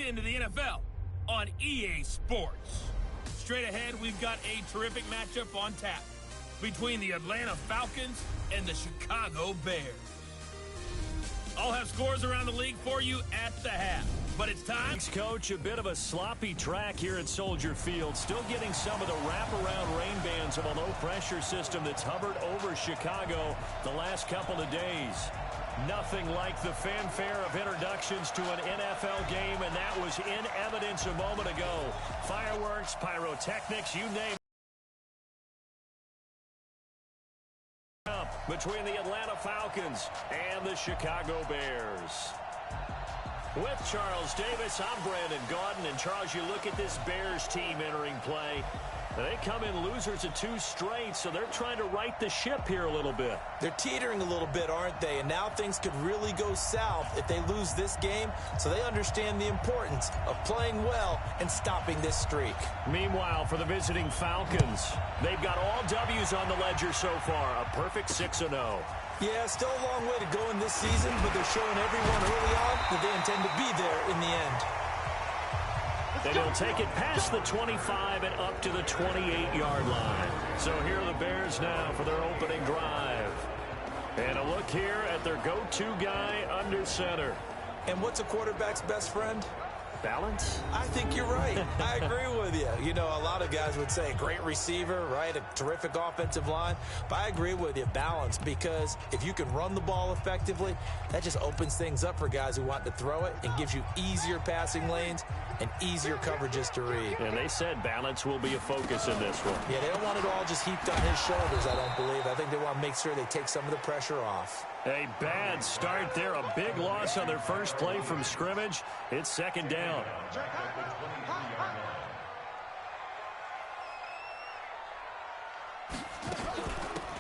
into the NFL on EA Sports. Straight ahead, we've got a terrific matchup on tap between the Atlanta Falcons and the Chicago Bears. I'll have scores around the league for you at the half. But it's time. Thanks, Coach. A bit of a sloppy track here at Soldier Field. Still getting some of the wraparound rain bands of a low-pressure system that's hovered over Chicago the last couple of days. Nothing like the fanfare of introductions to an NFL game, and that was in evidence a moment ago. Fireworks, pyrotechnics, you name it. Between the Atlanta Falcons and the Chicago Bears. With Charles Davis, I'm Brandon Gaudin. And, Charles, you look at this Bears team entering play. They come in losers of 2 straight, so they're trying to right the ship here a little bit. They're teetering a little bit, aren't they? And now things could really go south if they lose this game, so they understand the importance of playing well and stopping this streak. Meanwhile, for the visiting Falcons, they've got all W's on the ledger so far, a perfect 6-0. Yeah, still a long way to go in this season, but they're showing everyone early on that they intend to be there in the end. And they'll take it past the 25 and up to the 28-yard line. So here are the Bears now for their opening drive. And a look here at their go-to guy under center. And what's a quarterback's best friend? Balance? I think you're right. I agree with you. You know, a lot of guys would say great receiver, right? A terrific offensive line. But I agree with you, balance, because if you can run the ball effectively, that just opens things up for guys who want to throw it and gives you easier passing lanes and easier coverages to read. And they said balance will be a focus in this one. Yeah, they don't want it all just heaped on his shoulders, I don't believe. I think they want to make sure they take some of the pressure off. A bad start there. A big loss on their first play from scrimmage. It's second down.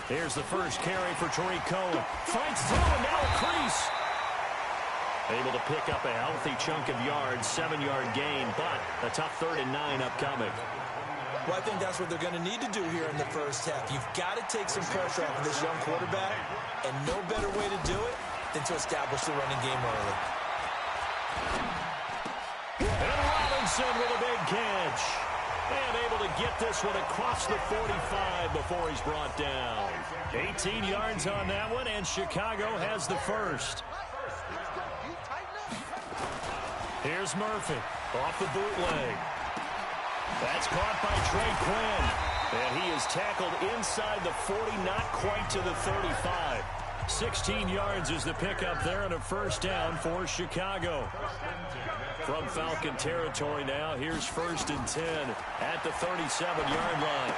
Here's the first carry for Tariq Cohen. Fights through and now a crease. Able to pick up a healthy chunk of yards, 7-yard gain, but a tough 3rd and 9 upcoming. Well, I think that's what they're going to need to do here in the first half. You've got to take some pressure off of this young quarterback, and no better way to do it than to establish the running game early. And Robinson with a big catch. And able to get this one across the 45 before he's brought down. 18 yards on that one, and Chicago has the first. Here's Murphy off the bootleg. That's caught by Trey Quinn. And he is tackled inside the 40, not quite to the 35. 16 yards is the pickup there and a first down for Chicago. From Falcon territory now, here's 1st and 10 at the 37-yard line.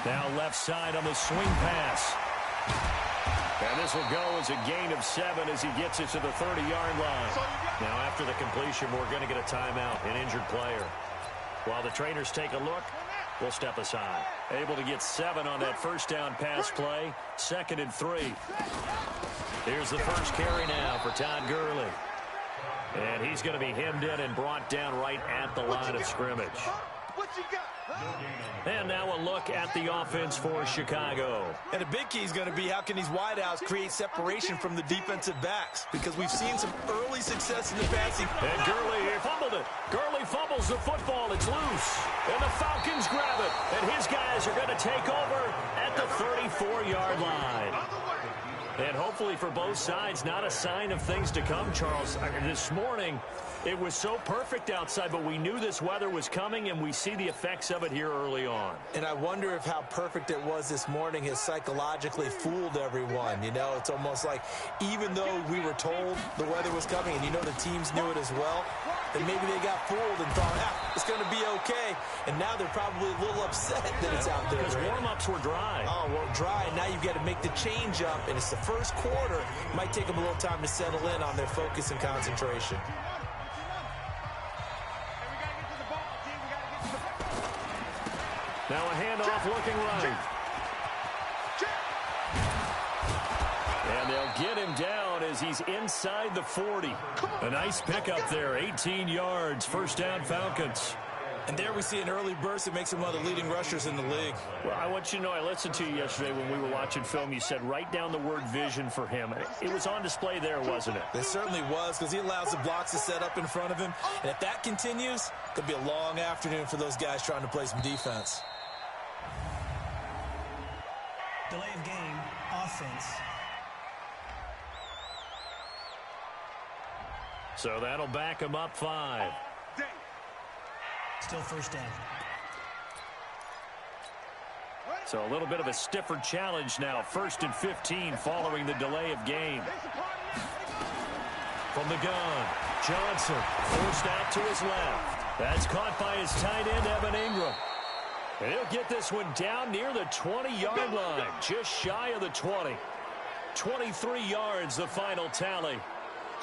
Now left side on the swing pass. And this will go as a gain of 7 as he gets it to the 30-yard line. Now after the completion, we're going to get a timeout, an injured player. While the trainers take a look, we'll step aside. Able to get 7 on that first down pass play. 2nd and 3. Here's the first carry now for Todd Gurley. And he's going to be hemmed in and brought down right at the line of scrimmage. And now a look at the offense for Chicago. And a big key is going to be how can these wideouts create separation from the defensive backs, because we've seen some early success in the passing. And Gurley fumbled it. Gurley fumbles the football. It's loose. And the Falcons grab it. And his guys are going to take over at the 34-yard line. And hopefully for both sides, not a sign of things to come, Charles. This morning, it was so perfect outside, but we knew this weather was coming, and we see the effects of it here early on. And I wonder if how perfect it was this morning has psychologically fooled everyone. You know, it's almost like even though we were told the weather was coming, and you know the teams knew it as well, then maybe they got fooled and thought, it's going to be okay. And now they're probably a little upset that it's out there. Because warm-ups were dry. Oh, well, dry, and now you've got to make the change up, and it's the first quarter. It might take them a little time to settle in on their focus and concentration. Now a handoff looking right. And they'll get him down as he's inside the 40. A nice pickup there, 18 yards, first down Falcons. And there we see an early burst that makes him one of the leading rushers in the league. Well, I want you to know, I listened to you yesterday when we were watching film. You said write down the word vision for him. It was on display there, wasn't it? It certainly was, because he allows the blocks to set up in front of him. And if that continues, it could be a long afternoon for those guys trying to play some defense. Delay of game, offense. So that'll back him up 5. Still first down. So a little bit of a stiffer challenge now. 1st and 15 following the delay of game. From the gun, Johnson forced out to his left. That's caught by his tight end, Evan Ingram. And he'll get this one down near the 20-yard line, just shy of the 20. 23 yards, the final tally.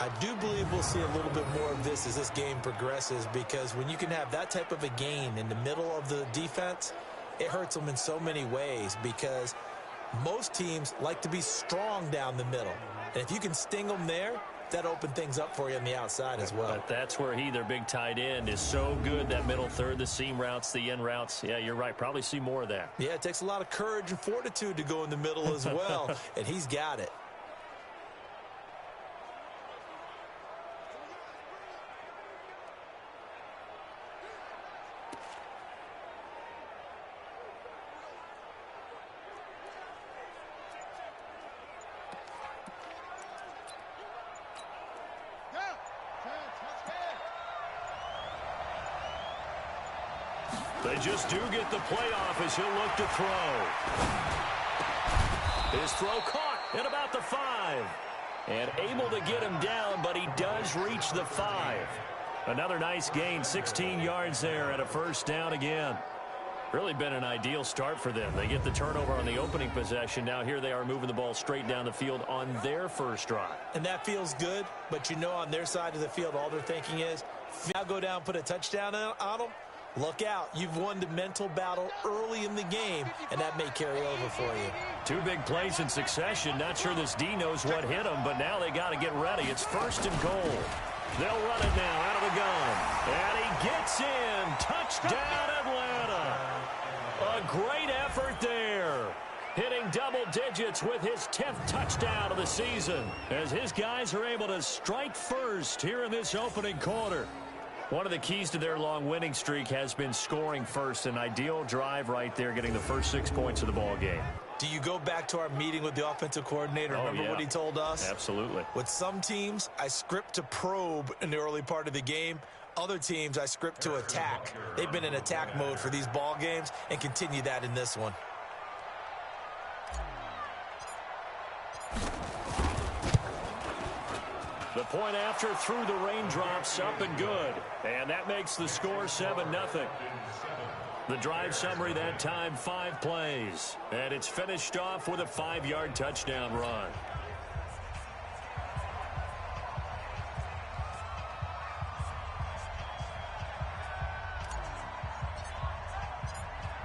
I do believe we'll see a little bit more of this as this game progresses, because when you can have that type of a gain in the middle of the defense, it hurts them in so many ways, because most teams like to be strong down the middle. And if you can sting them there, that opens things up for you on the outside as well. But that's where their big tight end, is so good, that middle third, the seam routes, the in routes. Yeah, you're right. Probably see more of that. Yeah, it takes a lot of courage and fortitude to go in the middle as well, and he's got it. They just do get the playoff as he'll look to throw. His throw caught at about the 5. And able to get him down, but he does reach the 5. Another nice gain, 16 yards there, and a first down again. Really been an ideal start for them. They get the turnover on the opening possession. Now here they are moving the ball straight down the field on their first drive. And that feels good, but you know on their side of the field, all they're thinking is, now go down, put a touchdown on them. Look out. You've won the mental battle early in the game, and that may carry over for you. 2 big plays in succession. Not sure this D knows what hit him, but now they got to get ready. It's 1st and goal. They'll run it now out of the gun. And he gets in. Touchdown, Atlanta. A great effort there. Hitting double digits with his 10th touchdown of the season, as his guys are able to strike first here in this opening quarter. One of the keys to their long winning streak has been scoring first. An ideal drive right there, getting the first 6 points of the ball game. Do you go back to our meeting with the offensive coordinator? Remember what he told us? Absolutely. With some teams, I script to probe in the early part of the game. Other teams, I script to attack. They've been in attack mode for these ball games and continue that in this one. The point after through the raindrops, up and good. And that makes the score 7-0. The drive summary that time, 5 plays. And it's finished off with a 5-yard touchdown run.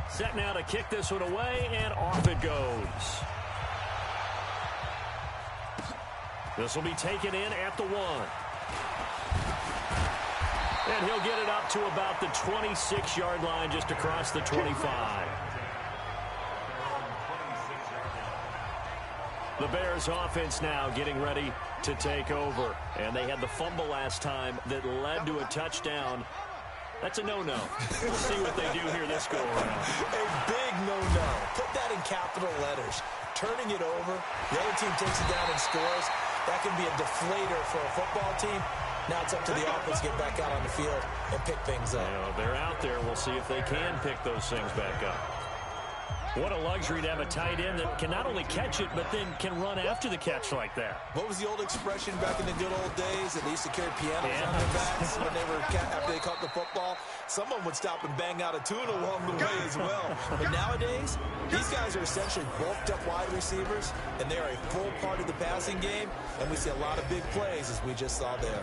Set now to kick this one away, and off it goes. This will be taken in at the 1. And he'll get it up to about the 26-yard line, just across the 25. The Bears offense now getting ready to take over. And they had the fumble last time that led to a touchdown. That's a no-no. We'll see what they do here this go-around. A big no-no. Put that in capital letters. Turning it over, the other team takes it down and scores. That can be a deflator for a football team. Now it's up to the offense to get back out on the field and pick things up. They're out there. We'll see if they can pick those things back up. What a luxury to have a tight end that can not only catch it, but then can run after the catch like that. What was the old expression back in the good old days that they used to carry pianos on their backs when they were after they caught the football? Someone would stop and bang out a tune along the way as well. But nowadays, these guys are essentially bulked up wide receivers, and they are a full part of the passing game, and we see a lot of big plays as we just saw there.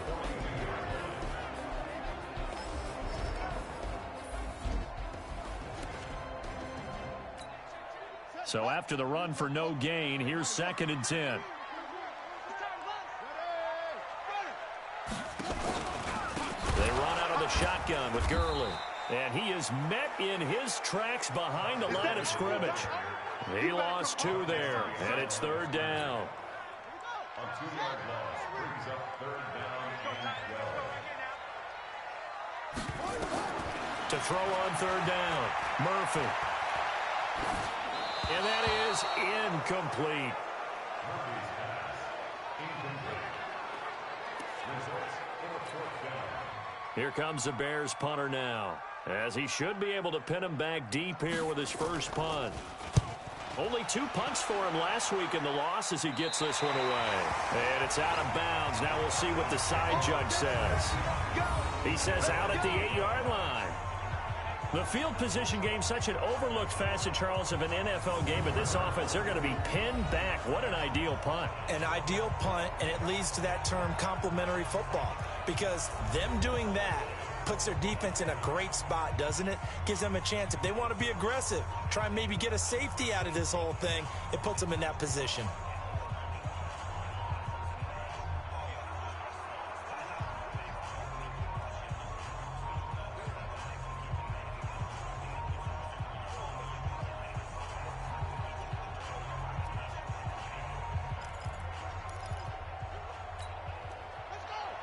So after the run for no gain, here's 2nd and 10. They run out of the shotgun with Gurley. And he is met in his tracks behind the line of scrimmage. He lost 2 there, and it's 3rd down. A 2-yard loss brings up 3rd down and 12. To throw on 3rd down, Murphy. And that is incomplete. Murphy's pass, incomplete. Results in a 4th down. Here comes the Bears punter now, as he should be able to pin him back deep here with his first punt. Only 2 punts for him last week in the loss as he gets this one away. And it's out of bounds. Now we'll see what the side judge says. He says out at the 8-yard line. The field position game, such an overlooked facet, Charles, of an NFL game, but this offense, they're going to be pinned back. What an ideal punt. An ideal punt, and it leads to that term complementary football, because them doing that puts their defense in a great spot, doesn't it? Gives them a chance. If they want to be aggressive, try and maybe get a safety out of this whole thing, it puts them in that position.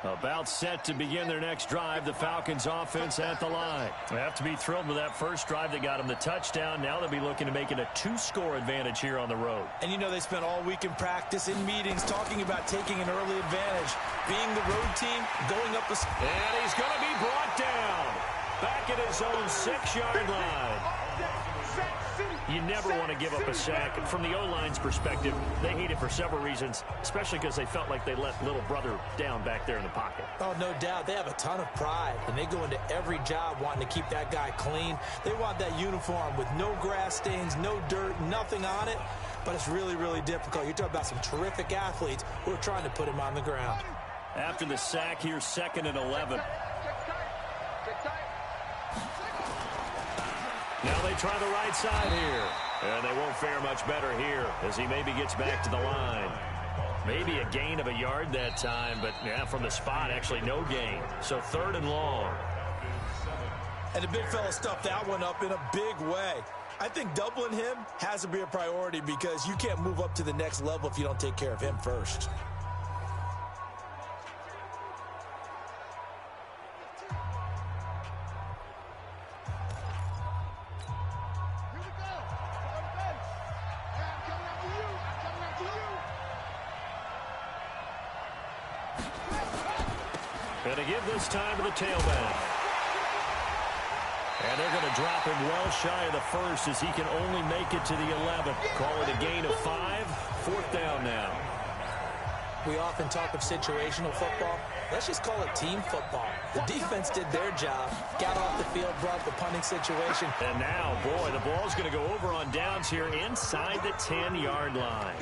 About set to begin their next drive, the Falcons offense at the line. They have to be thrilled with that first drive that got them the touchdown. Now they'll be looking to make it a 2-score advantage here on the road. And you know they spent all week in practice, in meetings, talking about taking an early advantage. Being the road team, going up the... And he's going to be brought down back at his own 6-yard line. You never want to give up a sack. And from the O-line's perspective, they hate it for several reasons, especially because they felt like they let little brother down back there in the pocket. Oh, no doubt. They have a ton of pride, and they go into every job wanting to keep that guy clean. They want that uniform with no grass stains, no dirt, nothing on it. But it's really, really difficult. You're talking about some terrific athletes who are trying to put him on the ground. After the sack, here's 2nd and 11. Now they try the right side here. And they won't fare much better here as he maybe gets back to the line. Maybe a gain of a yard that time, but yeah, from the spot, actually no gain. So 3rd and long. And the big fella stuffed that one up in a big way. I think doubling him has to be a priority because you can't move up to the next level if you don't take care of him first. Going to give this time to the tailback. And they're going to drop him well shy of the first as he can only make it to the 11th. Call it a gain of 5. 4th down now. We often talk of situational football. Let's just call it team football. The defense did their job, got off the field, brought up the punting situation. And now, boy, the ball's going to go over on downs here inside the 10-yard line.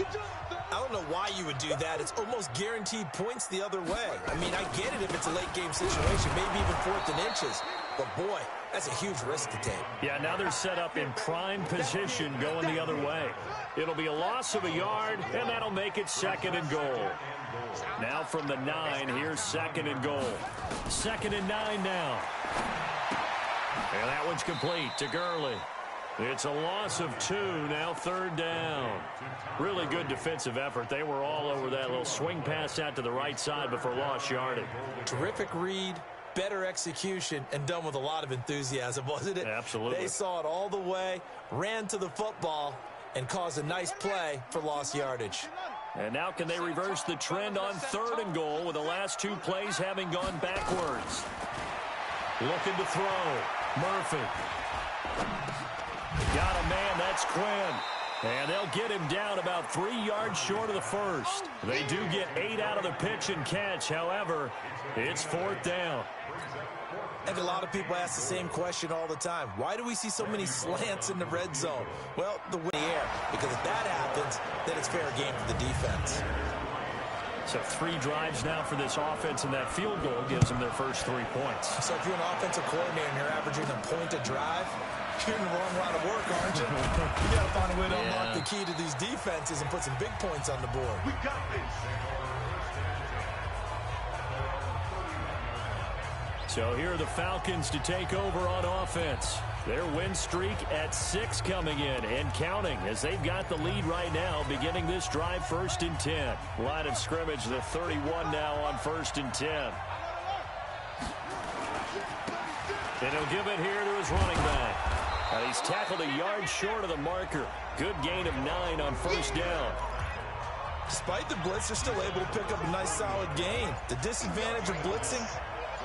I don't know why you would do that. It's almost guaranteed points the other way. I mean, I get it if it's a late game situation, maybe even 4th and inches. But, boy, that's a huge risk to take. Yeah, now they're set up in prime position going the other way. It'll be a loss of a yard, and that'll make it 2nd and goal. Now from the 9, here's 2nd and goal. 2nd and 9 now. And that one's complete to Gurley. It's a loss of 2, now 3rd down. Really good defensive effort. They were all over that little swing pass out to the right side before lost yardage. Terrific read, better execution, and done with a lot of enthusiasm, wasn't it? Absolutely. They saw it all the way, ran to the football, and caused a nice play for lost yardage. And now can they reverse the trend on 3rd and goal with the last 2 plays having gone backwards? Looking to throw. Murphy. Got a man, that's Quinn. And they'll get him down about 3 yards short of the first. They do get 8 out of the pitch and catch. However, it's 4th down. I think a lot of people ask the same question all the time. Why do we see so many slants in the red zone? Well, the air. Because if that happens, then it's fair game for the defense. So 3 drives now for this offense, and that field goal gives them their first 3 points. So if you're an offensive coordinator and you're averaging a point a drive, you're in the wrong line of work, aren't you? You got to find a way to unlock the key to these defenses and put some big points on the board. We got this. So here are the Falcons to take over on offense. Their win streak at 6 coming in and counting as they've got the lead right now beginning this drive 1st and 10. Line of scrimmage, the 31 now on 1st and 10. And he'll give it here to his running back. He's tackled a yard short of the marker. Good gain of 9 on 1st down. Despite the blitz, they're still able to pick up a nice solid gain. The disadvantage of blitzing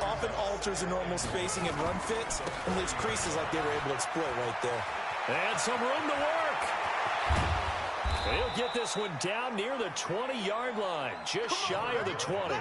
often alters the normal spacing and run fits and leaves creases like they were able to exploit right there. And some room to work. And he'll get this one down near the 20-yard line, just shy of the 20.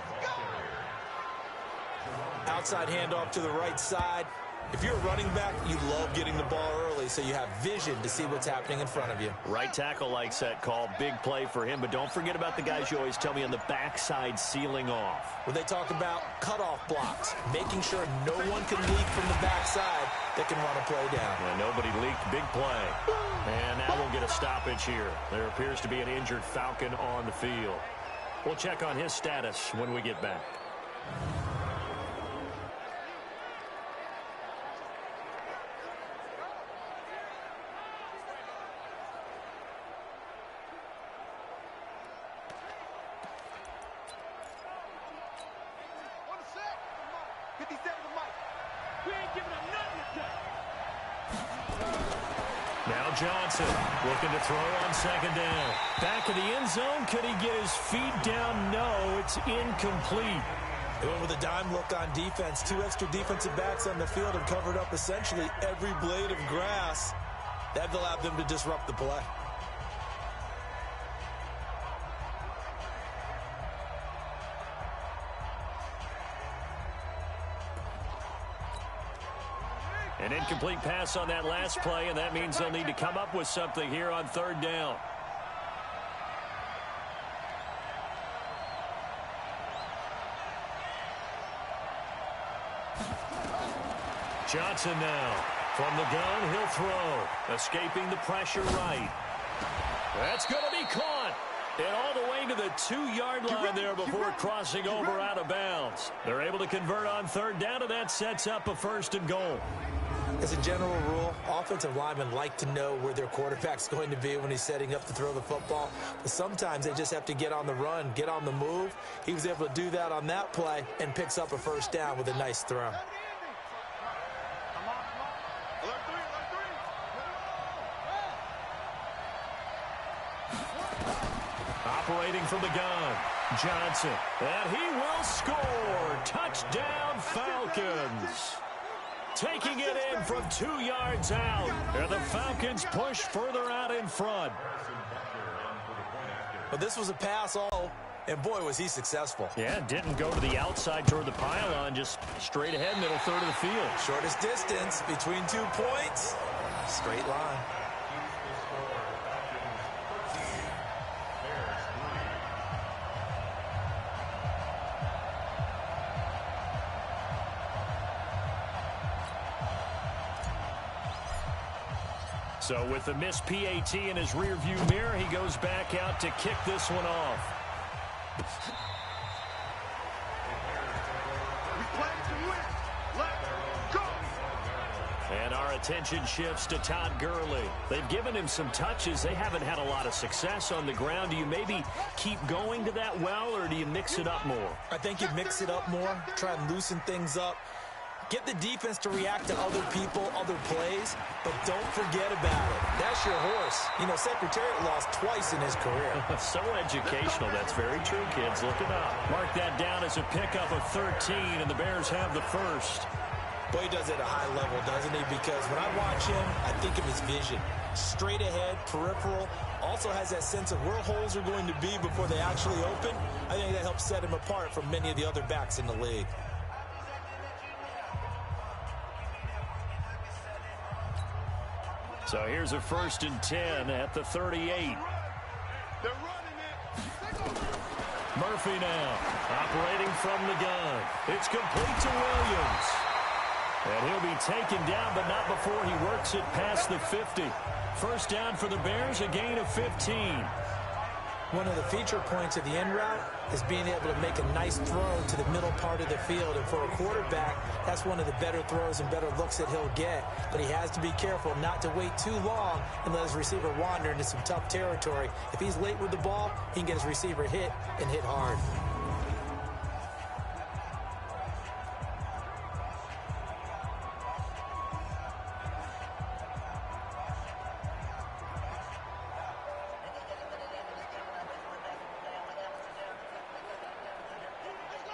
Outside handoff to the right side. If you're a running back, you love getting the ball early so you have vision to see what's happening in front of you. Right tackle likes that call. Big play for him, but don't forget about the guys you always tell me on the backside sealing off. Where they talk about cutoff blocks, making sure no one can leak from the backside that can run a play down. Yeah, nobody leaked. Big play. And now we'll get a stoppage here. There appears to be an injured Falcon on the field. We'll check on his status when we get back. Now Johnson looking to throw on 2nd down. Back of the end zone. Could he get his feet down? No, it's incomplete. They went with a dime look on defense. 2 extra defensive backs on the field and covered up essentially every blade of grass. That allowed them to disrupt the play. An incomplete pass on that last play, and that means they'll need to come up with something here on 3rd down. Johnson now. From the gun, he'll throw. Escaping the pressure right. That's going to be caught. And all the way to the 2-yard line there before crossing over out of bounds. They're able to convert on 3rd down, and that sets up a 1st and goal. As a general rule, offensive linemen like to know where their quarterback's going to be when he's setting up to throw the football. But sometimes they just have to get on the run, get on the move. He was able to do that on that play and picks up a 1st down with a nice throw. Operating from the gun, Johnson. And he will score. Touchdown, Falcons. Taking it in from 2 yards out. And the Falcons push further out in front. But this was a pass all, and boy, was he successful. Yeah, didn't go to the outside toward the pylon, just straight ahead, middle third of the field. Shortest distance between 2 points, straight line. So with the missed PAT in his rearview mirror, he goes back out to kick this one off. And our attention shifts to Todd Gurley. They've given him some touches. They haven't had a lot of success on the ground. Do you maybe keep going to that well, or do you mix it up more? I think you mix it up more, try and loosen things up. Get the defense to react to other people, other plays, but don't forget about it. That's your horse. You know, Secretariat lost twice in his career. So educational. That's very true, kids. Look it up. Mark that down as a pickup of 13, and the Bears have the first. Boy, he does it at a high level, doesn't he? Because when I watch him, I think of his vision. Straight ahead, peripheral, also has that sense of where holes are going to be before they actually open. I think that helps set him apart from many of the other backs in the league. So here's a 1st and 10 at the 38. Murphy now, operating from the gun. It's complete to Williams. And he'll be taken down, but not before he works it past the 50. 1st down for the Bears, a gain of 15. One of the feature points of the in route is being able to make a nice throw to the middle part of the field. And for a quarterback, that's one of the better throws and better looks that he'll get. But he has to be careful not to wait too long and let his receiver wander into some tough territory. If he's late with the ball, he can get his receiver hit and hit hard.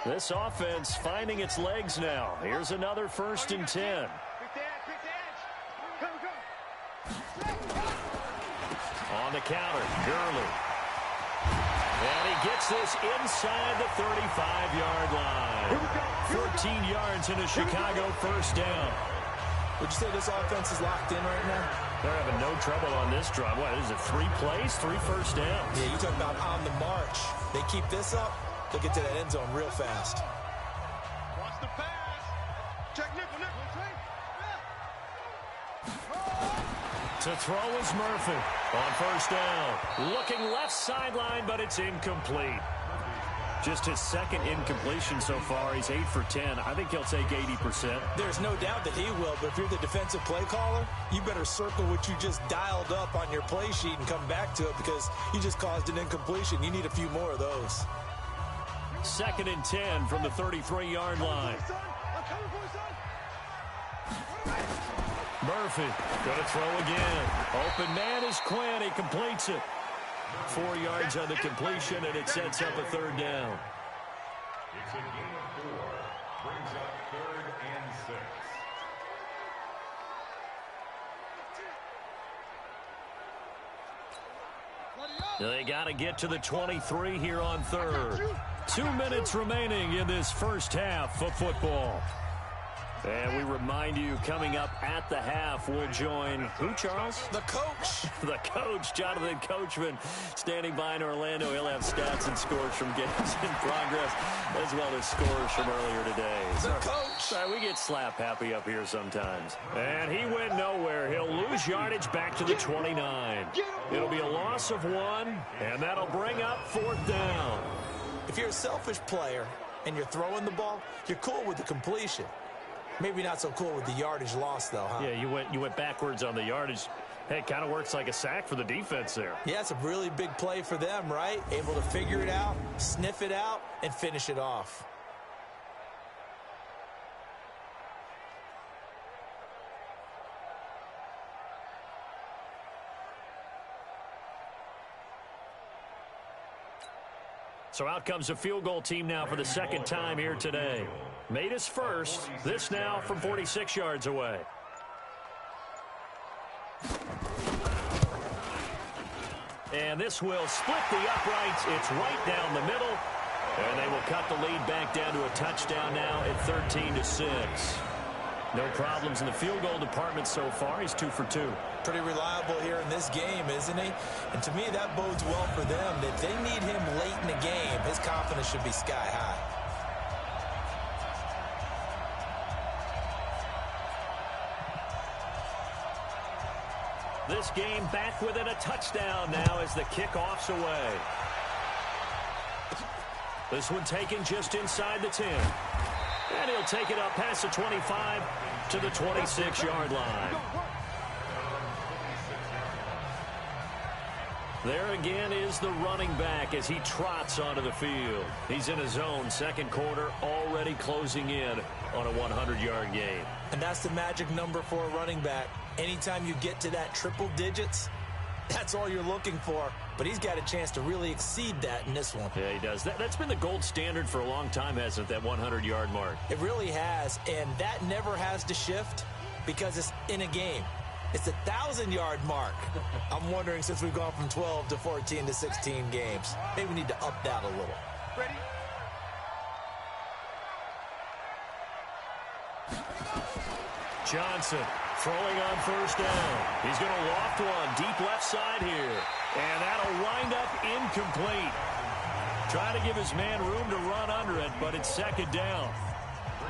This offense finding its legs now. Here's another 1st and 10. On the counter, Gurley. And he gets this inside the 35-yard line. 14 yards in a Chicago 1st down. Would you say this offense is locked in right now? They're having no trouble on this drive. What is it, 3 plays, 3 first downs? Yeah, you talk about on the march. They keep this up, they'll get to that end zone real fast. Watch the pass. Check nickel. To throw is Murphy on 1st down. Looking left sideline, but it's incomplete. Just his 2nd incompletion so far. He's 8 for 10. I think he'll take 80%. There's no doubt that he will, but if you're the defensive play caller, you better circle what you just dialed up on your play sheet and come back to it because you just caused an incompletion. You need a few more of those. 2nd and 10 from the 33-yard line. Murphy going to throw again. Open man is Quinn. He completes it. 4 yards on the completion, and it sets up a 3rd down. It's a gain of 4. Brings up 3rd and 6. They got to get to the 23 here on 3rd. 2 minutes remaining in this first half of football. And we remind you, coming up at the half, we'll join who, Charles? The coach. The coach, Jonathan Coachman, standing by in Orlando. He'll have stats and scores from games in progress, as well as scores from earlier today. The coach. Sorry, we get slap happy up here sometimes. And he went nowhere. He'll lose yardage back to the 29. It'll be a loss of 1, and that'll bring up 4th down. If you're a selfish player and you're throwing the ball, you're cool with the completion. Maybe not so cool with the yardage loss, though, huh? Yeah, you went backwards on the yardage. Hey, it kind of works like a sack for the defense there. Yeah, it's a really big play for them, right? Able to figure it out, sniff it out, and finish it off. So out comes a field goal team now for the 2nd time here today. Made his first. This now from 46 yards away. And this will split the uprights. It's right down the middle. And they will cut the lead back down to a touchdown now at 13-6. No problems in the field goal department so far. He's 2 for 2. Pretty reliable here in this game, isn't he? And to me, that bodes well for them. If they need him late in the game, his confidence should be sky high. This game back within a touchdown now as the kickoff's away. This one taken just inside the 10. And he'll take it up past the 25 to the 26-yard line. There again is the running back as he trots onto the field. He's in his own 2nd quarter, already closing in on a 100-yard gain. And that's the magic number for a running back. Anytime you get to that triple digits, that's all you're looking for. But he's got a chance to really exceed that in this one. Yeah, he does. That's been the gold standard for a long time, hasn't it, that 100-yard mark? It really has, and that never has to shift because it's in a game. It's a 1,000-yard mark. I'm wondering, since we've gone from 12 to 14 to 16 games, maybe we need to up that a little. Ready? Johnson throwing on 1st down. He's going to loft one deep left side here. And that'll wind up incomplete. Trying to give his man room to run under it, but it's 2nd down.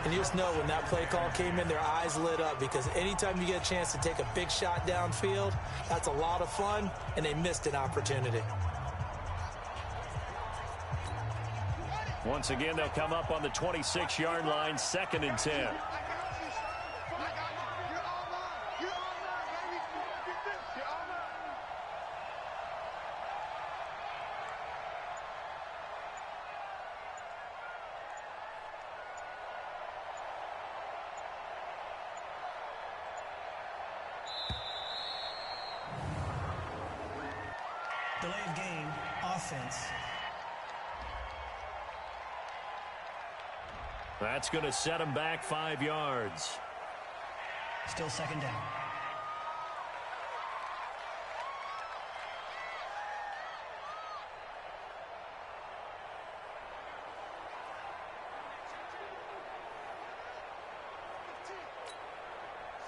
And you just know when that play call came in, their eyes lit up because anytime you get a chance to take a big shot downfield, that's a lot of fun, and they missed an opportunity. Once again, they'll come up on the 26-yard line, 2nd and 10. Delay of game, offense. That's going to set him back 5 yards. Still 2nd down.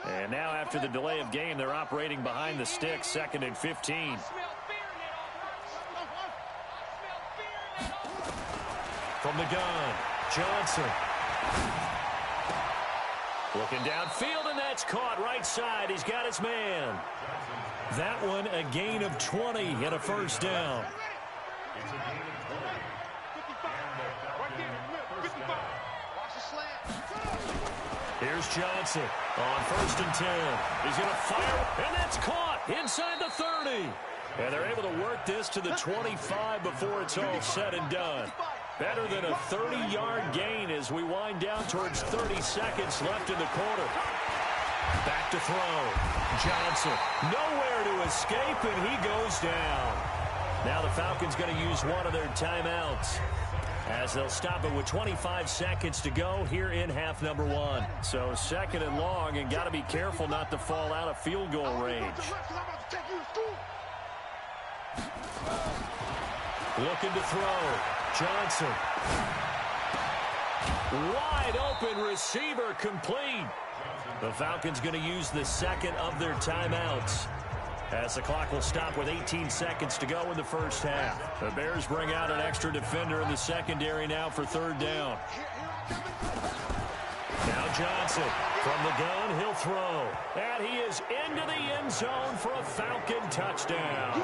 And now after the delay of game, they're operating behind the sticks, 2nd and 15. From the gun, Johnson. Looking downfield, and that's caught right side. He's got his man. That one, a gain of 20 and a 1st down. It's a gain of 20. Here's Johnson on 1st and 10. He's going to fire, and that's caught inside the 30. And they're able to work this to the 25 before it's all said and done. Better than a 30-yard gain as we wind down towards 30 seconds left in the quarter. Back to throw. Johnson nowhere to escape, and he goes down. Now the Falcons going to use one of their timeouts as they'll stop it with 25 seconds to go here in half number 1. So 2nd and long, and got to be careful not to fall out of field goal range. Looking to throw. Johnson. Wide open receiver complete. The Falcons going to use the 2nd of their timeouts as the clock will stop with 18 seconds to go in the 1st half. The Bears bring out an extra defender in the secondary now for 3rd down. Now Johnson from the gun, he'll throw. And he is into the end zone for a Falcon touchdown.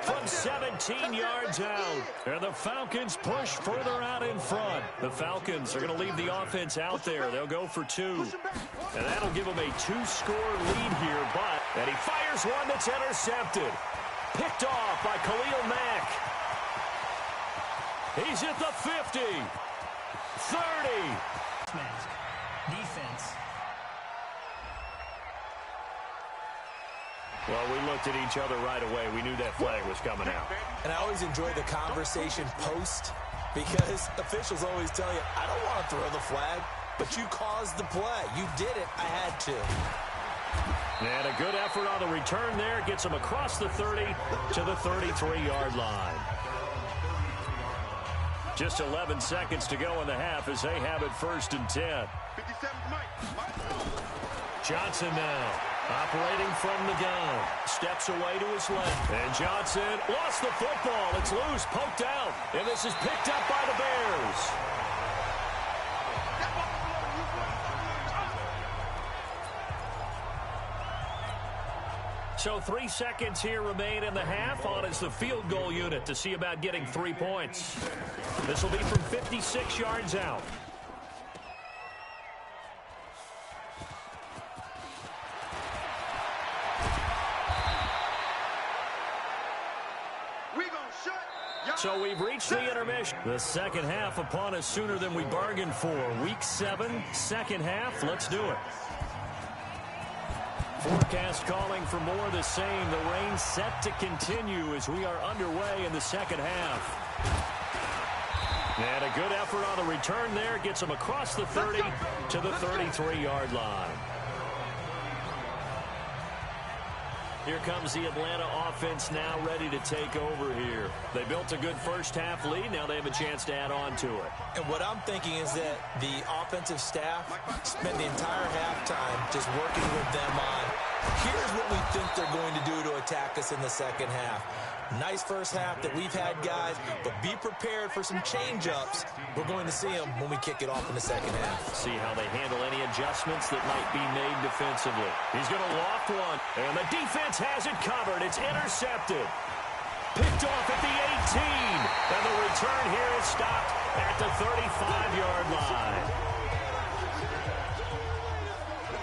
From 17 yards out. And the Falcons push further out in front. The Falcons are going to leave the offense out there. They'll go for 2. And that'll give them a 2-score lead here. And he fires one that's intercepted. Picked off by Khalil Mack. He's at the 50. 30. Mask. Defense. Well, we looked at each other right away. We knew that flag was coming out. And I always enjoy the conversation post because officials always tell you, I don't want to throw the flag, but you caused the play. You did it. I had to. And a good effort on the return there. Gets him across the 30 to the 33-yard line. Just 11 seconds to go in the half as they have it 1st and 10. Johnson now. Operating from the gun. Steps away to his left. And Johnson lost the football. It's loose, poked out. And this is picked up by the Bears. So 3 seconds here remain in the half. On is the field goal unit to see about getting 3 points. This will be from 56 yards out. So we've reached the intermission. The 2nd half upon us sooner than we bargained for. Week 7, 2nd half. Let's do it. Forecast calling for more of the same. The rain set to continue as we are underway in the 2nd half. And a good effort on the return there. Gets them across the 30 to the 33-yard line. Here comes the Atlanta offense now ready to take over here. They built a good 1st half lead. Now they have a chance to add on to it. And what I'm thinking is that the offensive staff spent the entire halftime just working with them on, here's what we think they're going to do to attack us in the 2nd half. Nice 1st half that we've had, guys, but be prepared for some change-ups. We're going to see them when we kick it off in the 2nd half. See how they handle any adjustments that might be made defensively. He's going to loft one, and the defense has it covered. It's intercepted. Picked off at the 18. And the return here is stopped at the 35-yard line.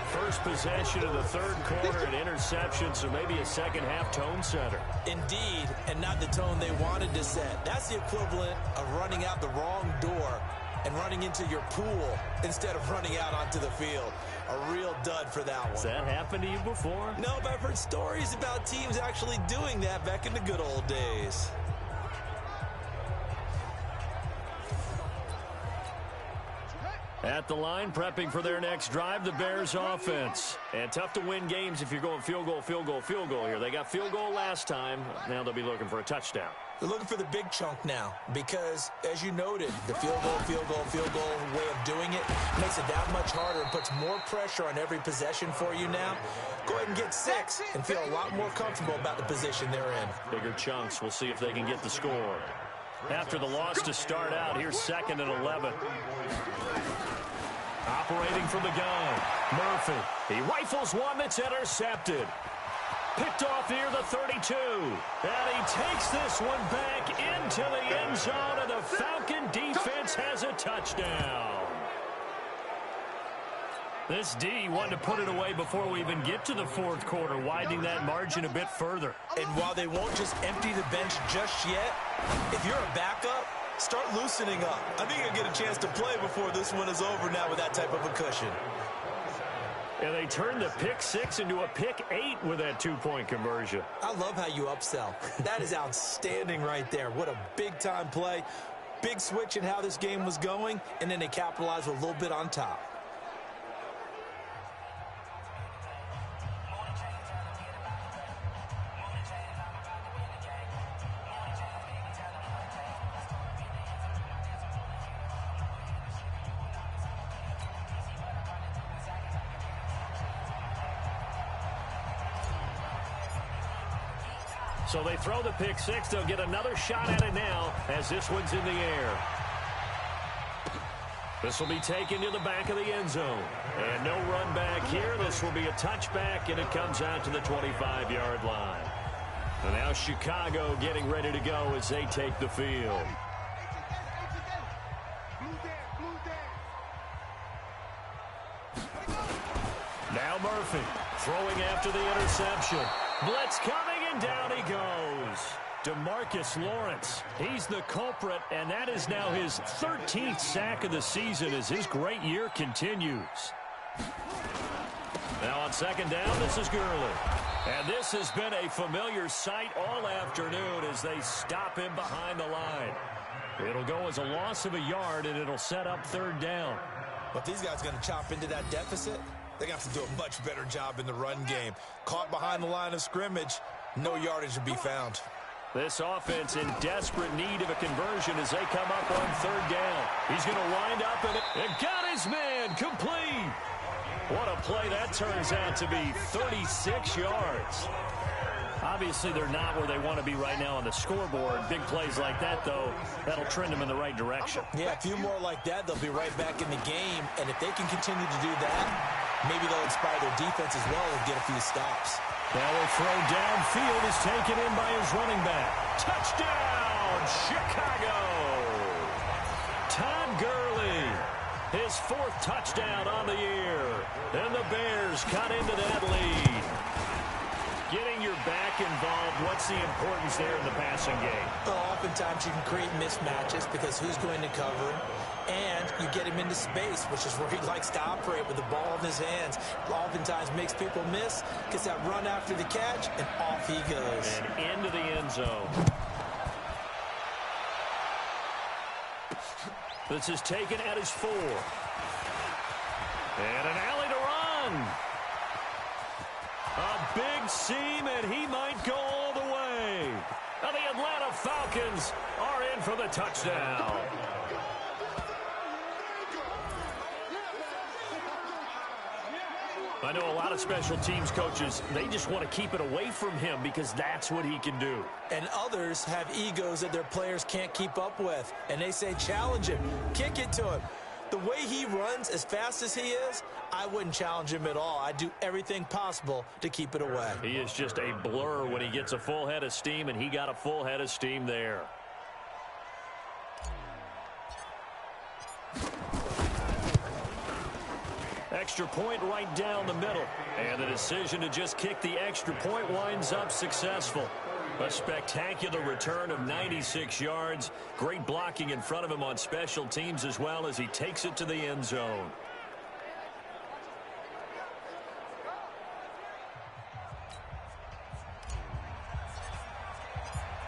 First possession of the third quarter, an interception, so maybe a second-half tone setter. Indeed, and not the tone they wanted to set. That's the equivalent of running out the wrong door and running into your pool instead of running out onto the field. A real dud for that one. Has that happened to you before? No, but I've heard stories about teams actually doing that back in the good old days. At the line, prepping for their next drive, the Bears offense. And tough to win games if you're going field goal, field goal, field goal here. They got field goal last time. Now they'll be looking for a touchdown. They're looking for the big chunk now because, as you noted, the field goal way of doing it makes it that much harder and puts more pressure on every possession for you now. Go ahead and get 6 and feel a lot more comfortable about the position they're in. Bigger chunks. We'll see if they can get the score. After the loss to start out, here's 2nd and 11. Operating from the gun, Murphy. He rifles one that's intercepted. Picked off near the 32. And he takes this one back into the end zone, and the Falcon defense has a touchdown. This D wanted to put it away before we even get to the fourth quarter, widening that margin a bit further. And while they won't just empty the bench just yet, if you're a backup, start loosening up. I think you'll get a chance to play before this one is over now with that type of a cushion. And they turned the pick 6 into a pick 8 with that 2-point conversion. I love how you upsell. That is outstanding right there. What a big-time play. Big switch in how this game was going, and then they capitalized with a little bit on top. So they throw the pick 6. They'll get another shot at it now as this one's in the air. This will be taken to the back of the end zone. And no run back here. This will be a touchback, and it comes out to the 25-yard line. And now Chicago getting ready to go as they take the field. Now Murphy throwing after the interception. Blitz coming, and down he goes. DeMarcus Lawrence, he's the culprit, and that is now his 13th sack of the season as his great year continues. Now on 2nd down, this is Gurley. And this has been a familiar sight all afternoon as they stop him behind the line. It'll go as a loss of a yard, and it'll set up 3rd down. But these guys are going to chop into that deficit. They're going to have to do a much better job in the run game. Caught behind the line of scrimmage, no yardage to be found. This offense in desperate need of a conversion as they come up on 3rd down. He's going to wind up and got his man complete. What a play that turns out to be, 36 yards. Obviously, they're not where they want to be right now on the scoreboard. Big plays like that, though, that'll trend them in the right direction. Yeah, a few more like that, they'll be right back in the game. And if they can continue to do that, maybe they'll inspire their defense as well and get a few stops. Now a throw downfield is taken in by his running back. Touchdown, Chicago! Todd Gurley, his 4th touchdown on the year. And the Bears cut into that lead. Getting your back involved, what's the importance there in the passing game? Well, oftentimes you can create mismatches because who's going to cover him? And you get him into space, which is where he likes to operate with the ball in his hands. Oftentimes makes people miss, gets that run after the catch, and off he goes. And into the end zone. This is taken at his 4. And an alley to run. A big seam, and he might go all the way. And the Atlanta Falcons are in for the touchdown. I know a lot of special teams coaches, they just want to keep it away from him because that's what he can do. And others have egos that their players can't keep up with. And they say, challenge him, kick it to him. The way he runs as fast as he is, I wouldn't challenge him at all. I'd do everything possible to keep it away. He is just a blur when he gets a full head of steam, and he got a full head of steam there. Extra point right down the middle. And the decision to just kick the extra point winds up successful. A spectacular return of 96 yards. Great blocking in front of him on special teams as well as he takes it to the end zone.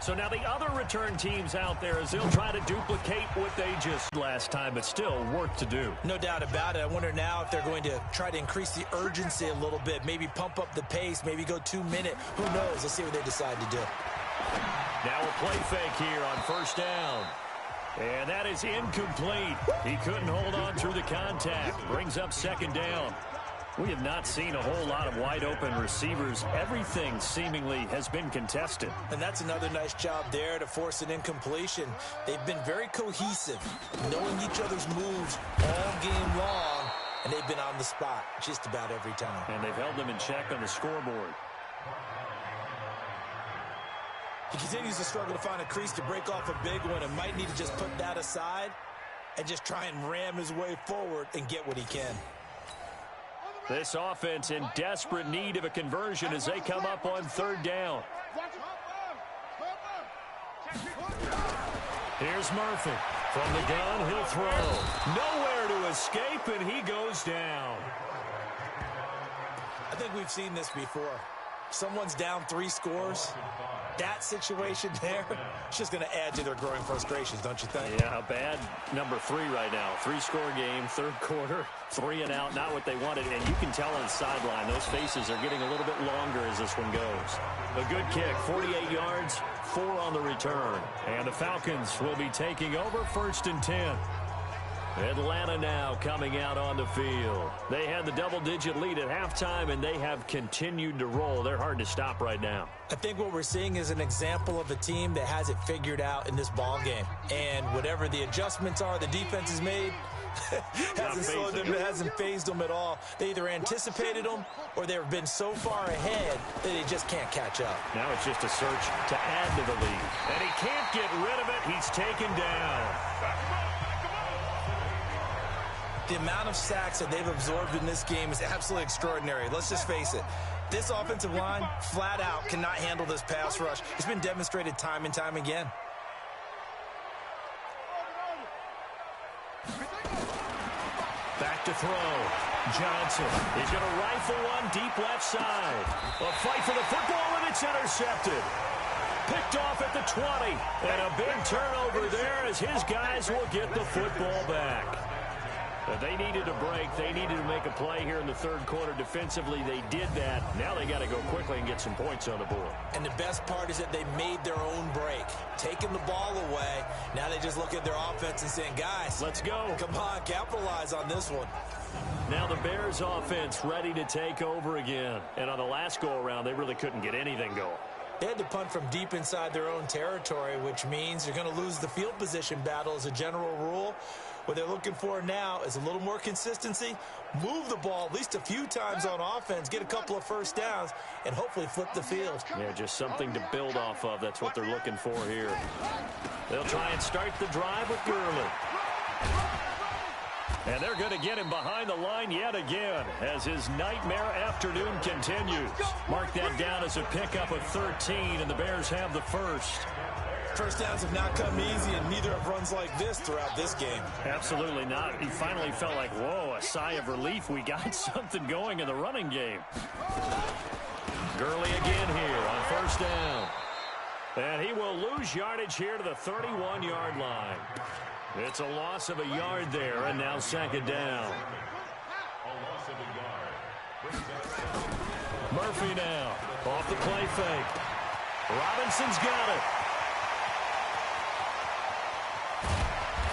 So now the other return teams out there as they'll try to duplicate what they just last time, but still work to do. No doubt about it. I wonder now if they're going to try to increase the urgency a little bit, maybe pump up the pace, maybe go 2-minute. Who knows? Let's see what they decide to do. Now a play fake here on first down. And that is incomplete. He couldn't hold on through the contact. Brings up second down. We have not seen a whole lot of wide-open receivers. Everything seemingly has been contested. And that's another nice job there to force an incompletion. They've been very cohesive, knowing each other's moves all game long, and they've been on the spot just about every time. And they've held them in check on the scoreboard. He continues to struggle to find a crease to break off a big one and might need to just put that aside and just try and ram his way forward and get what he can. This offense in desperate need of a conversion as they come up on third down. Here's Murphy. From the gun, he'll throw. Nowhere to escape, and he goes down. I think we've seen this before. Someone's down 3 scores. That situation there, it's just going to add to their growing frustrations, don't you think? Yeah, a bad number 3 right now. 3-score game, third quarter, 3 and out, not what they wanted. And you can tell on the sideline, those faces are getting a little bit longer as this one goes. A good kick, 48 yards, 4 on the return. And the Falcons will be taking over first and 10. Atlanta now coming out on the field. They had the double-digit lead at halftime, and they have continued to roll. They're hard to stop right now. I think what we're seeing is an example of a team that has it figured out in this ball game. And whatever the adjustments are the defense has made, hasn't phased them at all. They either anticipated them or they've been so far ahead that they just can't catch up. Now it's just a search to add to the lead. And he can't get rid of it. He's taken down. The amount of sacks that they've absorbed in this game is absolutely extraordinary. Let's just face it. This offensive line, flat out, cannot handle this pass rush. It's been demonstrated time and time again. Back to throw. Johnson is going to rifle one deep left side. A fight for the football, and it's intercepted. Picked off at the 20. And a big turnover there as his guys will get the football back. But they needed a break. They needed to make a play here in the third quarter. Defensively, they did that. Now they got to go quickly and get some points on the board. And the best part is that they made their own break. Taking the ball away. Now they just look at their offense and saying, guys, let's go. Come on, capitalize on this one. Now the Bears offense ready to take over again. And on the last go-around, they really couldn't get anything going. They had to punt from deep inside their own territory, which means you're going to lose the field position battle as a general rule. What they're looking for now is a little more consistency, move the ball at least a few times on offense, get a couple of first downs, and hopefully flip the field. Yeah, just something to build off of. That's what they're looking for here. They'll try and start the drive with Gurley. And they're going to get him behind the line yet again as his nightmare afternoon continues. Mark that down as a pickup of 13, and the Bears have the first. First downs have not come easy, and neither have runs like this throughout this game. Absolutely not. He finally felt like, whoa, a sigh of relief. We got something going in the running game. Gurley again here on first down. And he will lose yardage here to the 31-yard line. It's a loss of a yard there, and now second down. Murphy now off the play fake. Robinson's got it.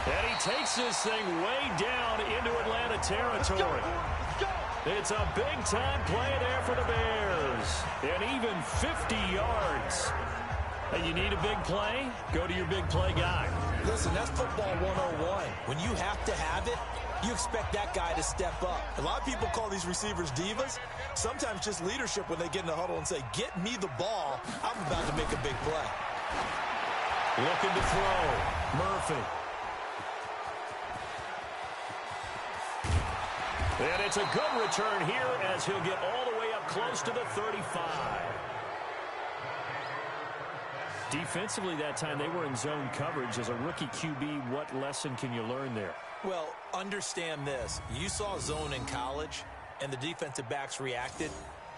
And he takes this thing way down into Atlanta territory. It's a big-time play there for the Bears. And even 50 yards. And you need a big play? Go to your big play guy. Listen, that's football 101. When you have to have it, You expect that guy to step up. A lot of people call these receivers divas. Sometimes just leadership when they get in the huddle and say, get me the ball. I'm about to make a big play. Looking to throw. Murphy. And it's a good return here as he'll get all the way up close to the 35. Defensively that time, they were in zone coverage. As a rookie QB, what lesson can you learn there? Well, understand this. You saw zone in college, and the defensive backs reacted,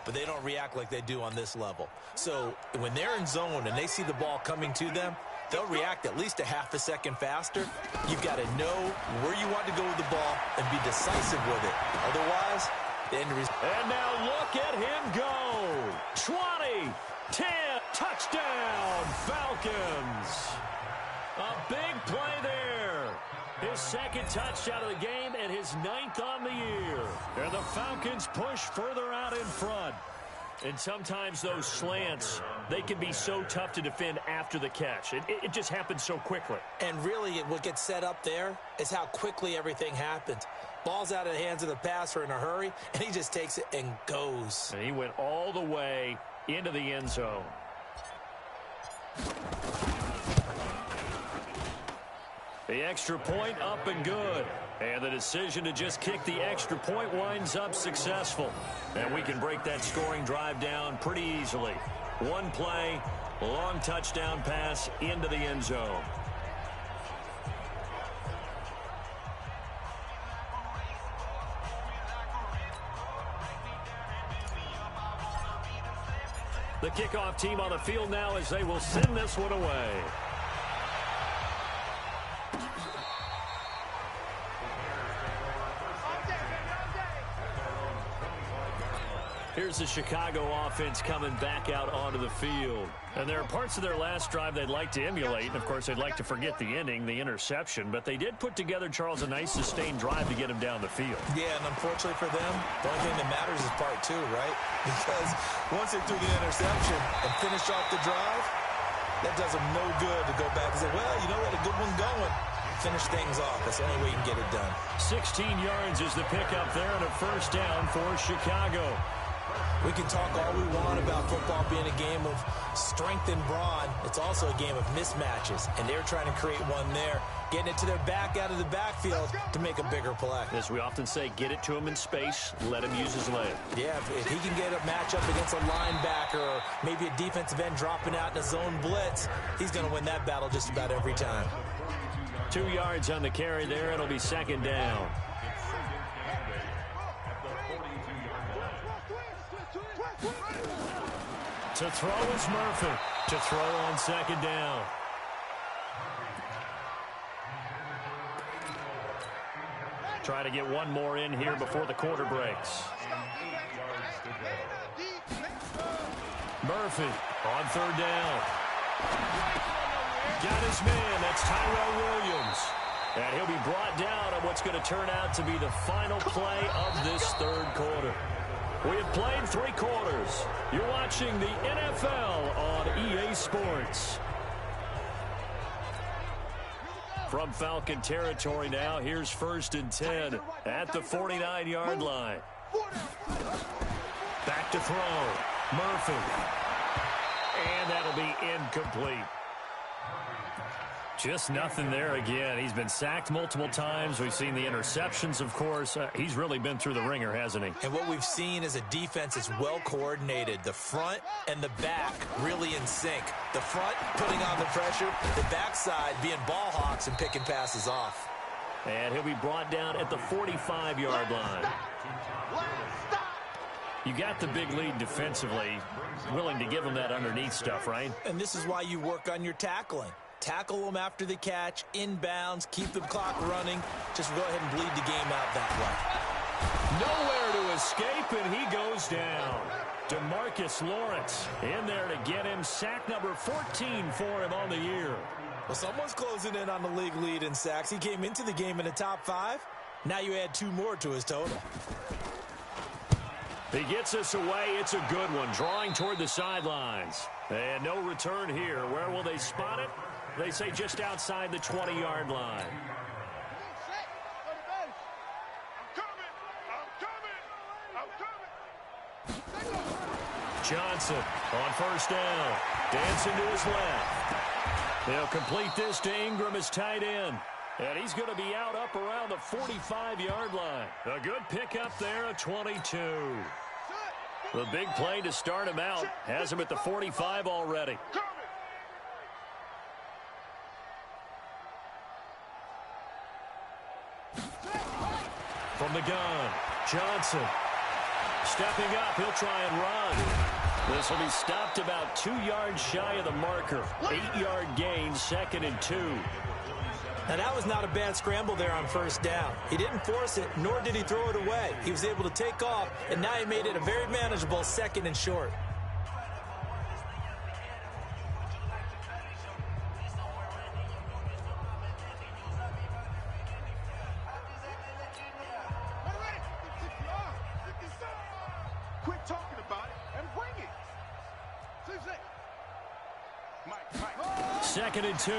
but they don't react like they do on this level. So when they're in zone and they see the ball coming to them, they'll react at least a half a second faster. You've got to know where you want to go with the ball and be decisive with it. Otherwise, the end result. And now look at him go. 20, 10, touchdown, Falcons. A big play there. His second touchdown of the game and his 9th on the year. And the Falcons push further out in front. And sometimes those slants, they can be so tough to defend after the catch. It just happens so quickly. And really, what gets set up there is how quickly everything happens. Ball's out of the hands of the passer in a hurry, and he just takes it and goes. And he went all the way into the end zone. The extra point up and good. And the decision to just kick the extra point winds up successful. And we can break that scoring drive down pretty easily. One play, long touchdown pass into the end zone. The kickoff team on the field now as they will send this one away. Here's the Chicago offense coming back out onto the field. And there are parts of their last drive they'd like to emulate. And, of course, they'd like to forget the ending, the interception. But they did put together, Charles, a nice sustained drive to get him down the field. Yeah, and unfortunately for them, the only thing that matters is part 2, right? Because once they threw the interception and finished off the drive, that does them no good to go back and say, well, you know what, a good one going. Finish things off. That's the only way you can get it done. 16 yards is the pickup there and a first down for Chicago. We can talk all we want about football being a game of strength and brawn. It's also a game of mismatches, and they're trying to create one there, getting it to their back out of the backfield to make a bigger play. As we often say, get it to him in space, let him use his leg. Yeah, if he can get a matchup against a linebacker or maybe a defensive end dropping out in a zone blitz, he's going to win that battle just about every time. 2 yards on the carry there. It'll be second down. To throw is Murphy. To throw on second down. Try to get one more in here before the quarter breaks. Murphy on third down. Got his man. That's Tyrell Williams. And he'll be brought down on what's going to turn out to be the final play of this third quarter. We have played 3 quarters. You're watching the NFL on EA Sports. From Falcon territory now, here's 1st and 10 at the 49-yard line. Back to throw. Murphy. And that'll be incomplete. Just nothing there again. He's been sacked multiple times. We've seen the interceptions, of course. He's really been through the ringer, hasn't he? And what we've seen is a defense that's well coordinated. The front and the back really in sync. The front putting on the pressure, the backside being ball hawks and picking passes off. And he'll be brought down at the 45-yard line. You got the big lead defensively, willing to give him that underneath stuff, right? And this is why you work on your tackling. Tackle them after the catch, inbounds, keep the clock running. Just go ahead and bleed the game out that way. Nowhere to escape, and he goes down. DeMarcus Lawrence in there to get him. Sack number 14 for him on the year. Well, someone's closing in on the league lead in sacks. He came into the game in the top 5. Now you add 2 more to his total. He gets us away. It's a good one. Drawing toward the sidelines. And no return here. Where will they spot it? They say just outside the 20-yard line. Johnson on first down. Dancing to his left. They'll complete this to Ingram as tight end. And he's going to be out up around the 45-yard line. A good pickup there, a 22. The big play to start him out has him at the 45 already. From the gun, Johnson. Stepping up, he'll try and run. This will be stopped about 2 yards shy of the marker. 8-yard gain, 2nd and 2. Now, that was not a bad scramble there on first down. He didn't force it, nor did he throw it away. He was able to take off, and now he made it a very manageable 2nd and short. Quit talking about it and bring it. 2nd and 2.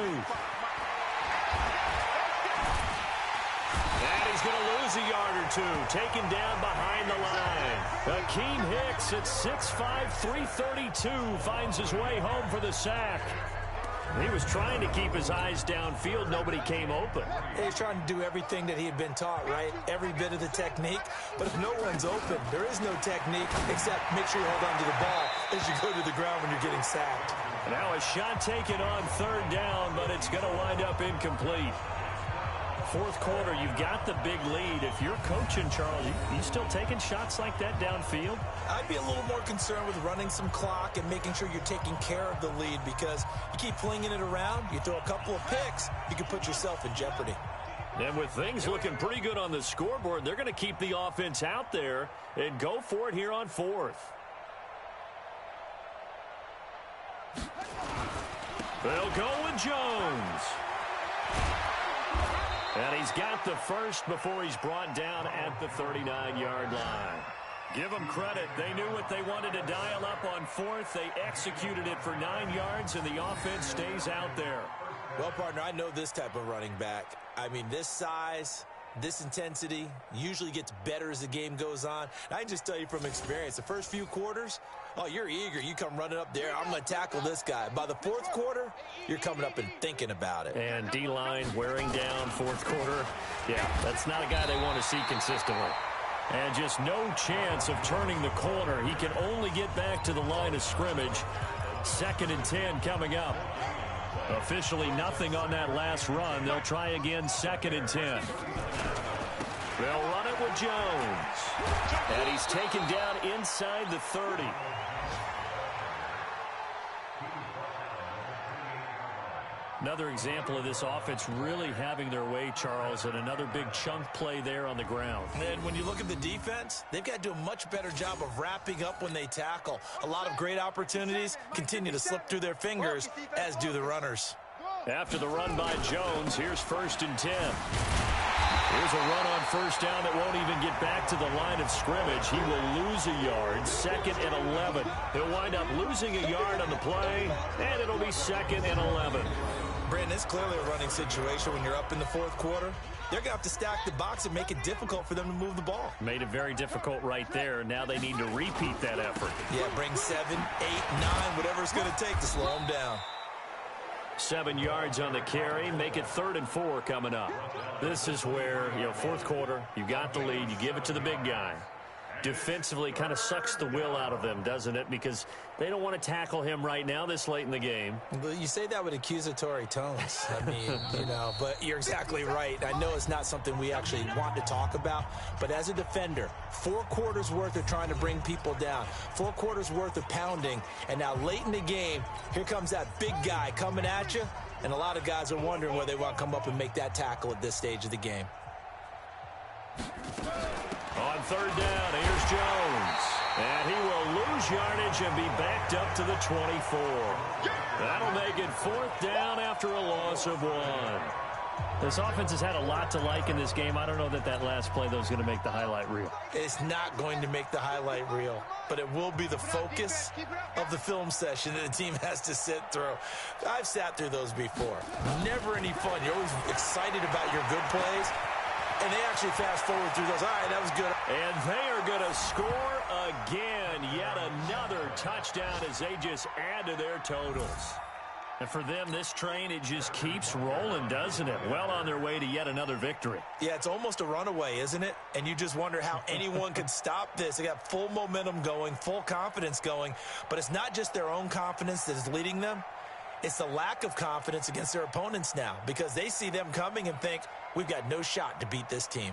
And he's going to lose a yard or two. Taken down behind the line. Akeem Hicks at 6'5", 332 finds his way home for the sack. He was trying to keep his eyes downfield. Nobody came open. He's trying to do everything that he had been taught, right? Every bit of the technique. But if no one's open, there is no technique except make sure you hold on to the ball as you go to the ground when you're getting sacked. Now a shot taken on third down, but it's going to wind up incomplete. Fourth quarter, you've got the big lead. If you're coaching, Charles, you still taking shots like that downfield? I'd be a little more concerned with running some clock and making sure you're taking care of the lead, because you keep flinging it around, you throw a couple of picks, you can put yourself in jeopardy. And with things looking pretty good on the scoreboard, they're going to keep the offense out there and go for it here on fourth. They'll go with Jones. And he's got the first before he's brought down at the 39-yard line. Give them credit. They knew what they wanted to dial up on fourth. They executed it for 9 yards, and the offense stays out there. Well, partner, I know this type of running back. I mean, this size, this intensity usually gets better as the game goes on. And I can just tell you from experience, the first few quarters, oh, you're eager. You come running up there. I'm going to tackle this guy. By the fourth quarter, you're coming up and thinking about it. And D-line wearing down fourth quarter. Yeah, that's not a guy they want to see consistently. And just no chance of turning the corner. He can only get back to the line of scrimmage. 2nd and 10 coming up. Officially nothing on that last run. They'll try again, 2nd and 10. They'll run it with Jones. And he's taken down inside the 30. Another example of this offense really having their way, Charles, and another big chunk play there on the ground. And when you look at the defense, they've got to do a much better job of wrapping up when they tackle. A lot of great opportunities continue to slip through their fingers, as do the runners. After the run by Jones, here's 1st and 10. Here's a run on first down that won't even get back to the line of scrimmage. He will lose a yard, 2nd and 11. He'll wind up losing a yard on the play, and it'll be 2nd and 11. Brandon, it's clearly a running situation when you're up in the fourth quarter. They're going to have to stack the box and make it difficult for them to move the ball. Made it very difficult right there. Now they need to repeat that effort. Yeah, bring 7, 8, 9, whatever it's going to take to slow them down. 7 yards on the carry. Make it 3rd and 4 coming up. This is where, fourth quarter, you got the lead. You give it to the big guy. Defensively kind of sucks the will out of them, doesn't it? Because they don't want to tackle him right now this late in the game. Well, you say that with accusatory tones. I mean, but you're exactly right. I know it's not something we actually want to talk about, but as a defender, 4 quarters worth of trying to bring people down, 4 quarters worth of pounding, and now late in the game, here comes that big guy coming at you, and a lot of guys are wondering whether they want to come up and make that tackle at this stage of the game. On third down, here's Jones. And he will lose yardage and be backed up to the 24. That'll make it 4th down after a loss of 1. This offense has had a lot to like in this game. I don't know that last play, though, is going to make the highlight reel. It's not going to make the highlight reel, but it will be the focus of the film session that the team has to sit through. I've sat through those before. Never any fun. You're always excited about your good plays. And they actually fast forward through those. All right, that was good. And they are going to score again. yet another touchdown as they just add to their totals. And for them, this train, it just keeps rolling, doesn't it? Well on their way to yet another victory. Yeah, it's almost a runaway, isn't it? And you just wonder how anyone could stop this. They got full momentum going, full confidence going. But it's not just their own confidence that is leading them. It's the lack of confidence against their opponents now because they see them coming and think, we've got no shot to beat this team.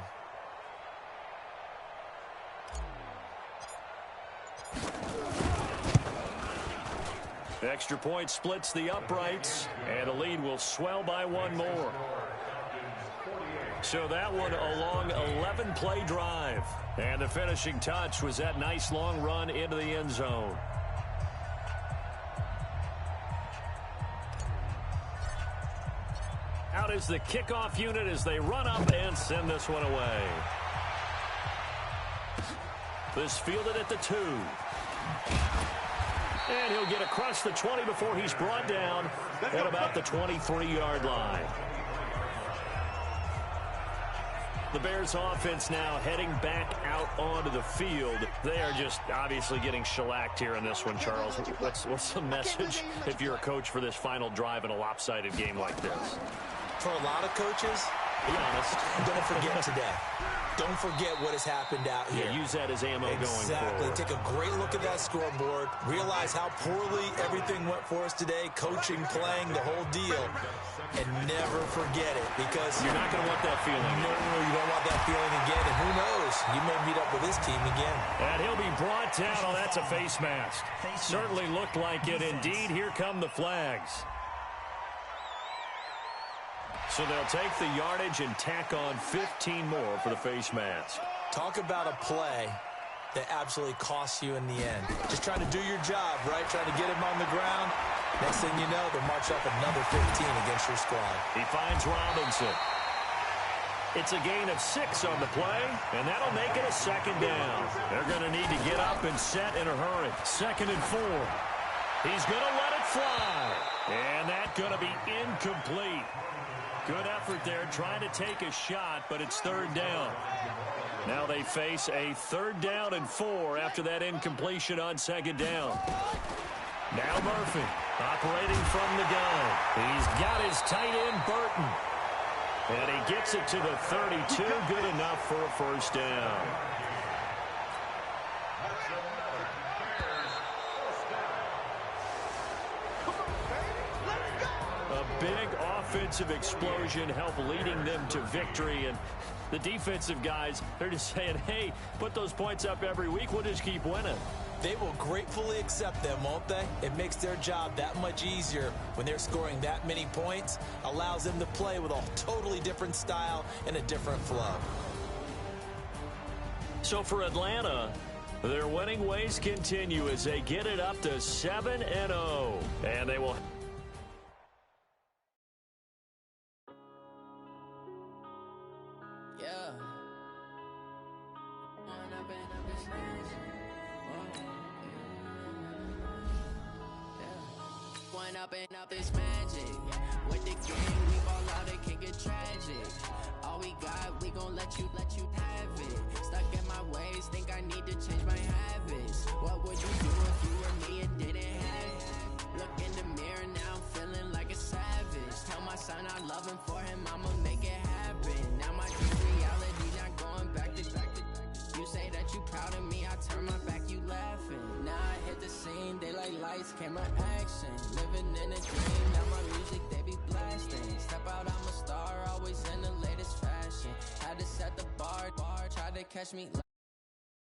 Extra point splits the uprights, and the lead will swell by one more. So that one a long 11-play drive. And the finishing touch was that nice long run into the end zone. Out is the kickoff unit as they run up and send this one away. This fielded at the 2. And he'll get across the 20 before he's brought down at about the 23-yard line. The Bears offense now heading back out onto the field. They are just obviously getting shellacked here in this one, Charles. What's the message if you're a coach for this final drive in a lopsided game like this? For a lot of coaches, be honest, don't forget today. Don't forget what has happened out here. Yeah, use that as ammo going forward. Exactly. Take a great look at that scoreboard. Realize how poorly everything went for us today. Coaching, playing, the whole deal. And never forget it because you're not going to want that feeling. No, you don't want that feeling again. And who knows? You may meet up with this team again. And he'll be brought down. Oh, that's a face mask. Certainly looked like it. Indeed, here come the flags. So they'll take the yardage and tack on 15 more for the face mask. Talk about a play that absolutely costs you in the end. Just trying to do your job, right? Trying to get him on the ground. Next thing you know, they'll march up another 15 against your squad. He finds Robinson. It's a gain of 6 on the play, and that'll make it a second down. They're going to need to get up and set in a hurry. 2nd and 4. He's going to let it fly. And that's going to be incomplete. Good effort there, trying to take a shot, but it's 3rd down. Now they face a 3rd down and 4 after that incompletion on 2nd down. Now Murphy operating from the gun. He's got his tight end, Burton. And he gets it to the 32, good enough for a 1st down. A big offensive explosion helped leading them to victory, and the defensive guys, they're just saying, hey, put those points up every week, we'll just keep winning. They will gratefully accept them, won't they? It makes their job that much easier when they're scoring that many points, allows them to play with a totally different style and a different flow. So for Atlanta, their winning ways continue as they get it up to 7-0, and they will... Up this magic with the game, we ball out, it can get tragic. All we got, we gon' let you have it. Stuck in my ways, think I need to change my habits. What would you do if you were me and didn't have it? Look in the mirror now, I'm feeling like a savage. Tell my son I love him, for him I'ma make it happen. Now my dream reality, not going back to. You say that you proud of me, I turn my back, you laughing. Now I hit the scene, they like lights, camera, action. Living in a dream, now my music, they be blasting. Step out, I'm a star, always in the latest fashion. Had to set the bar, try to catch me.